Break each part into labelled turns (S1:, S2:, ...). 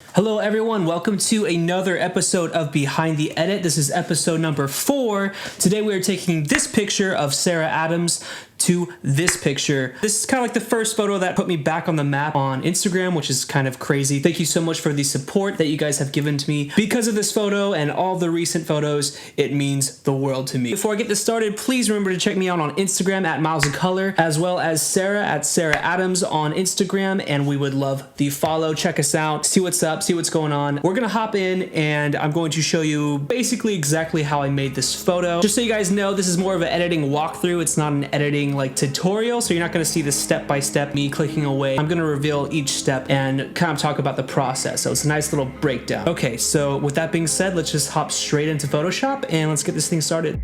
S1: Hello everyone, welcome to another episode of Behind the Edit. This is episode number 4. Today we are taking this picture of Sarah Adams to this picture. This is kind of like the first photo that put me back on the map on Instagram, which is kind of crazy. Thank you so much for the support that you guys have given to me. Because of this photo and all the recent photos, it means the world to me. Before I get this started, please remember to check me out on Instagram at Miles of Color, as well as Sarah at Sarah Adams on Instagram, and we would love the follow. Check us out, see what's up, see what's going on. We're gonna hop in and I'm going to show you basically exactly how I made this photo. Just so you guys know, this is more of an editing walkthrough. It's not an editing like tutorial, so you're not going to see the step-by-step me clicking away. I'm going to reveal each step and kind of talk about the process, so it's a nice little breakdown. Okay, so with that being said, let's just hop straight into Photoshop and let's get this thing started.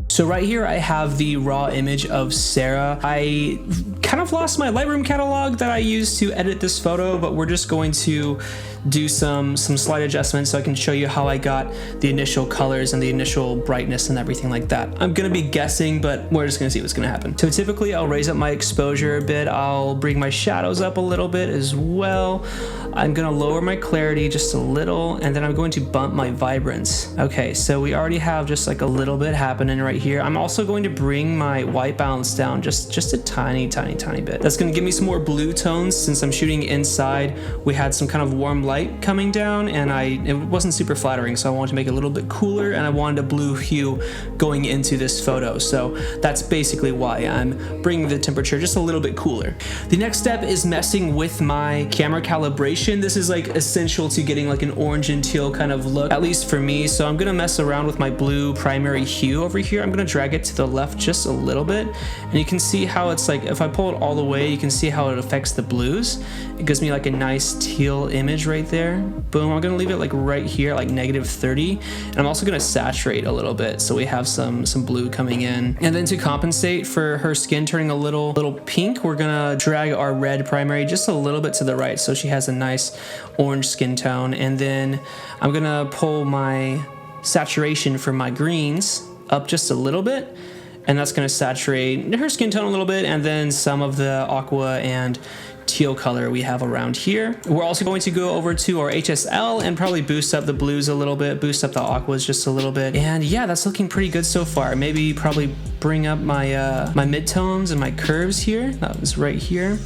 S1: So right here I have the raw image of Sarah. I kind of lost my Lightroom catalog that I used to edit this photo, but we're just going to do some slight adjustments so I can show you how I got the initial colors and the initial brightness and everything like that. I'm gonna be guessing, but we're just gonna see what's gonna happen. So typically I'll raise up my exposure a bit. I'll bring my shadows up a little bit as well. I'm gonna lower my clarity just a little, and then I'm going to bump my vibrance. Okay, so we already have just like a little bit happening right here. I'm also going to bring my white balance down just a tiny bit. That's gonna give me some more blue tones. Since I'm shooting inside, we had some kind of warm light coming down and it wasn't super flattering, so I wanted to make it a little bit cooler and I wanted a blue hue going into this photo. So that's basically why I'm bringing the temperature just a little bit cooler. The next step is messing with my camera calibration. This is like essential to getting like an orange and teal kind of look, at least for me. So I'm gonna mess around with my blue primary hue over here. I'm gonna drag it to the left just a little bit, and you can see how it's like, if I pull it all the way, you can see how it affects the blues. It gives me like a nice teal image right there. Boom. I'm gonna leave it like right here, like -30, and I'm also gonna saturate a little bit so we have some blue coming in. And then to compensate for her skin turning a little pink, we're gonna drag our red primary just a little bit to the right so she has a nice orange skin tone. And then I'm gonna pull my saturation for my greens up just a little bit, and that's gonna saturate her skin tone a little bit, and then some of the aqua and teal color we have around here. We're also going to go over to our HSL and probably boost up the blues a little bit, boost up the aquas just a little bit. And yeah, that's looking pretty good so far. Maybe probably bring up my my midtones and my curves here. That was right here.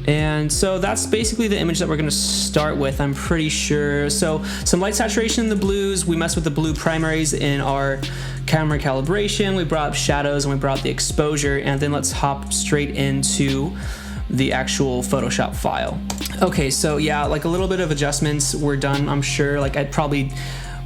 S1: And so that's basically the image that we're gonna start with, I'm pretty sure. So some light saturation in the blues. We messed with the blue primaries in our camera calibration. We brought up shadows and we brought up the exposure, and then let's hop straight into the actual Photoshop file. Okay, so yeah, like a little bit of adjustments were done, I'm sure. Like I'd probably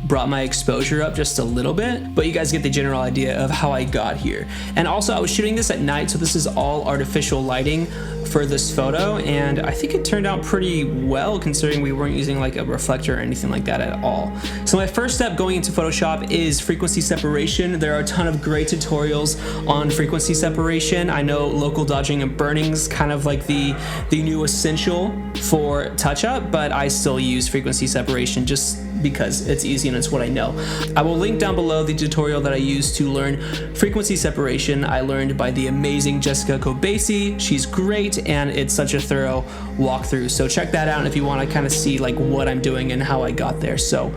S1: brought my exposure up just a little bit, but you guys get the general idea of how I got here. And also I was shooting this at night, so this is all artificial lighting for this photo, and I think it turned out pretty well considering we weren't using like a reflector or anything like that at all. So my first step going into Photoshop is frequency separation. There are a ton of great tutorials on frequency separation. I know local dodging and burning is kind of like the new essential for touch-up, but I still use frequency separation just because it's easy and it's what I know. I will link down below the tutorial that I used to learn frequency separation. I learned by the amazing Jessica Kobasi. She's great and it's such a thorough walkthrough. So check that out if you want to kind of see like what I'm doing and how I got there. So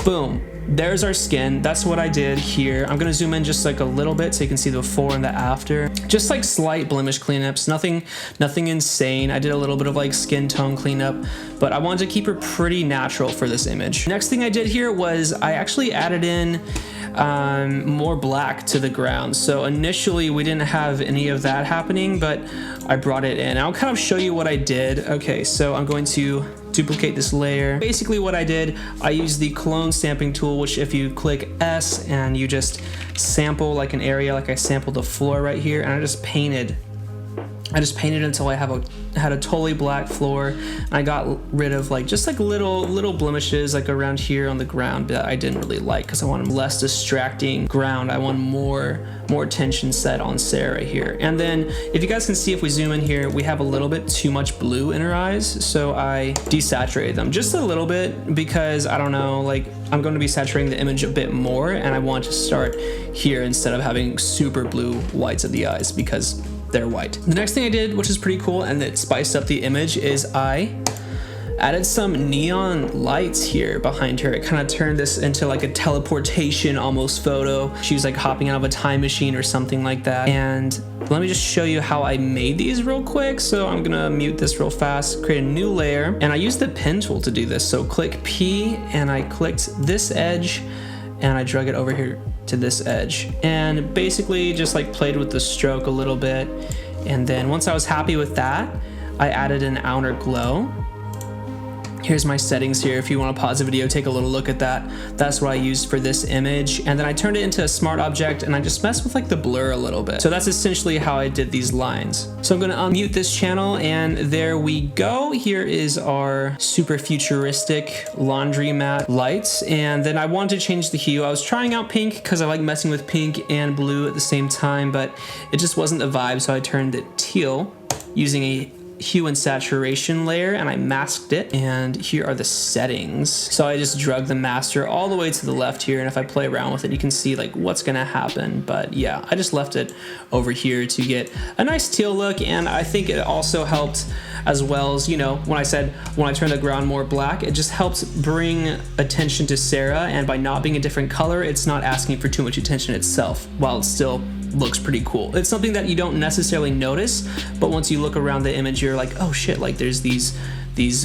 S1: boom. There's our skin. That's what I did here. I'm gonna zoom in just like a little bit so you can see the before and the after. Just like slight blemish cleanups, nothing insane. I did a little bit of like skin tone cleanup, but I wanted to keep her pretty natural for this image. Next thing I did here was I actually added in more black to the ground. So initially we didn't have any of that happening, but I brought it in. I'll kind of show you what I did. Okay, so I'm going to duplicate this layer. Basically what I did, I used the clone stamping tool, which if you click S and you just sample like an area, like I sampled the floor right here, and I just painted I just painted until I had a totally black floor, and I got rid of like just like little blemishes like around here on the ground that I didn't really like, because I wanted less distracting ground. I want more attention set on Sarah right here. And then if you guys can see, if we zoom in here, we have a little bit too much blue in her eyes, so I desaturated them just a little bit, because I don't know, like I'm going to be saturating the image a bit more, and I want to start here instead of having super blue whites of the eyes because they're white. The next thing I did, which is pretty cool and that spiced up the image, is I added some neon lights here behind her. It kind of turned this into like a teleportation almost photo. She was like hopping out of a time machine or something like that. And let me just show you how I made these real quick. So I'm gonna mute this real fast, create a new layer, and I used the pen tool to do this. So click P, and I clicked this edge, and I drug it over here to this edge, and basically just like played with the stroke a little bit. And then once I was happy with that, I added an outer glow. Here's my settings here. If you want to pause the video, take a little look at that. That's what I used for this image. And then I turned it into a smart object, and I just messed with like the blur a little bit. So that's essentially how I did these lines. So I'm going to unmute this channel, and there we go. Here is our super futuristic laundromat lights. And then I wanted to change the hue. I was trying out pink because I like messing with pink and blue at the same time, but it just wasn't the vibe. So I turned it teal using a hue and saturation layer, and I masked it. And here are the settings. So I just drug the master all the way to the left here, and if I play around with it, you can see like what's gonna happen. But yeah, I just left it over here to get a nice teal look. And I think it also helped, as well as, you know, when I said when I turn the ground more black, it just helps bring attention to Sarah, and by not being a different color, it's not asking for too much attention itself, while it's still looks pretty cool. It's something that you don't necessarily notice, but once you look around the image, you're like, oh shit, like there's these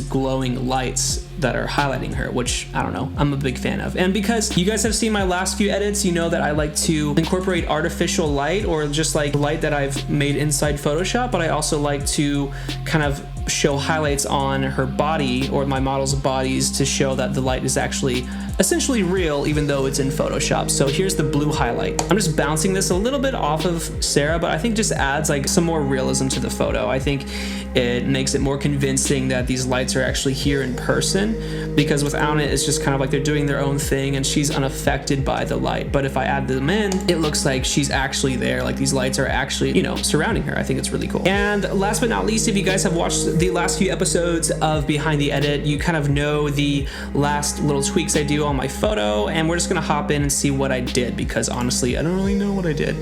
S1: glowing lights that are highlighting her, which I don't know, I'm a big fan of. And because you guys have seen my last few edits, you know that I like to incorporate artificial light, or just like light that I've made inside Photoshop, but I also like to kind of show highlights on her body or my model's bodies to show that the light is actually essentially real, even though it's in Photoshop. So here's the blue highlight. I'm just bouncing this a little bit off of Sarah, but I think just adds like some more realism to the photo. I think it makes it more convincing that these lights are actually here in person, because without it, it's just kind of like they're doing their own thing and she's unaffected by the light. But if I add them in, it looks like she's actually there, like these lights are actually, you know, surrounding her. I think it's really cool. And last but not least, if you guys have watched the last few episodes of Behind the Edit, you kind of know the last little tweaks I do on my photo, and we're just gonna hop in and see what I did, because honestly, I don't really know what I did.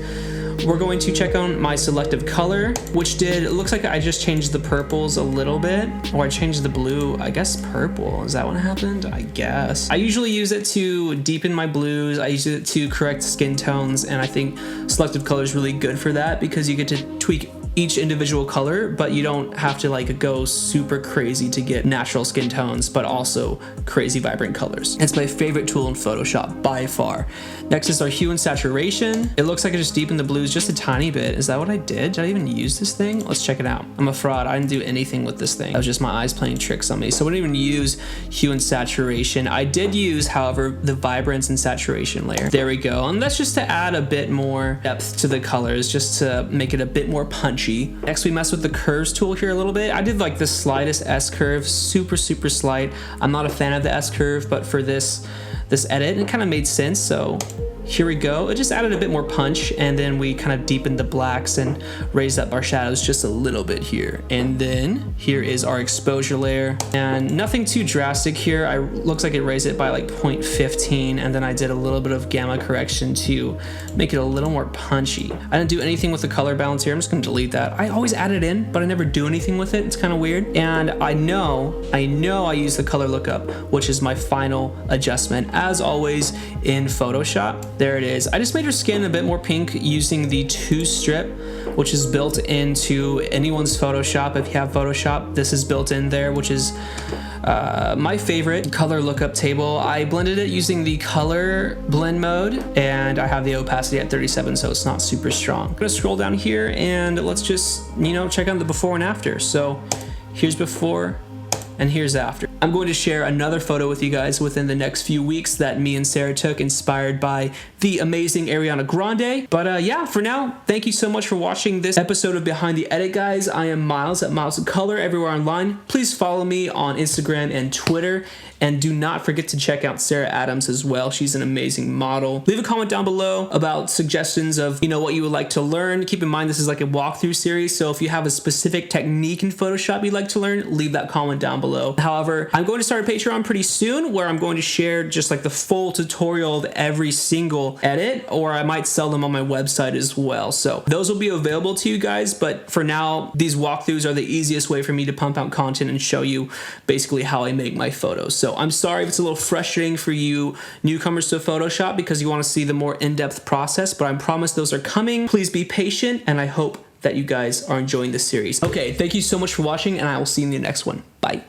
S1: We're going to check on my selective color, which it looks like I just changed the purples a little bit, or I changed the blue, I guess purple. Is that what happened? I guess. I usually use it to deepen my blues. I use it to correct skin tones, and I think selective color is really good for that, because you get to tweak each individual color, but you don't have to like go super crazy to get natural skin tones, but also crazy vibrant colors. It's my favorite tool in Photoshop by far. Next is our hue and saturation. It looks like I just deepened the blues just a tiny bit. Is that what I did? Did I even use this thing? Let's check it out. I'm a fraud. I didn't do anything with this thing. That was just my eyes playing tricks on me. So I didn't even use hue and saturation. I did use, however, the vibrance and saturation layer. There we go. And that's just to add a bit more depth to the colors, just to make it a bit more punchy. Next, we mess with the curves tool here a little bit. I did like the slightest S curve, super slight. I'm not a fan of the S curve, but for this edit, it kind of made sense. So here we go. It just added a bit more punch, and then we kind of deepened the blacks and raised up our shadows just a little bit here. And then here is our exposure layer, and nothing too drastic here. Looks like it raised it by like 0.15, and then I did a little bit of gamma correction to make it a little more punchy. I didn't do anything with the color balance here. I'm just gonna delete that. I always add it in, but I never do anything with it. It's kind of weird. And I know I use the color lookup, which is my final adjustment, as always in Photoshop. There it is. I just made her skin a bit more pink using the 2 strip, which is built into anyone's Photoshop. If you have Photoshop, this is built in there, which is my favorite color lookup table. I blended it using the color blend mode, and I have the opacity at 37, so it's not super strong. I'm gonna scroll down here, and let's just, you know, check out the before and after. So here's before and here's after. I'm going to share another photo with you guys within the next few weeks that me and Sarah took, inspired by the amazing Ariana Grande. But yeah, for now, thank you so much for watching this episode of Behind the Edit, guys. I am Miles at Miles of Color everywhere online. Please follow me on Instagram and Twitter. And do not forget to check out Sarah Adams as well. She's an amazing model. Leave a comment down below about suggestions of, what you would like to learn. Keep in mind, this is like a walkthrough series. So if you have a specific technique in Photoshop you'd like to learn, leave that comment down below. However, I'm going to start a Patreon pretty soon where I'm going to share just like the full tutorial of every single edit, or I might sell them on my website as well. So those will be available to you guys. But for now, these walkthroughs are the easiest way for me to pump out content and show you basically how I make my photos. So I'm sorry if it's a little frustrating for you newcomers to Photoshop because you want to see the more in-depth process, but I promise those are coming. Please be patient, and I hope that you guys are enjoying this series. Okay, thank you so much for watching, and I will see you in the next one. Bye.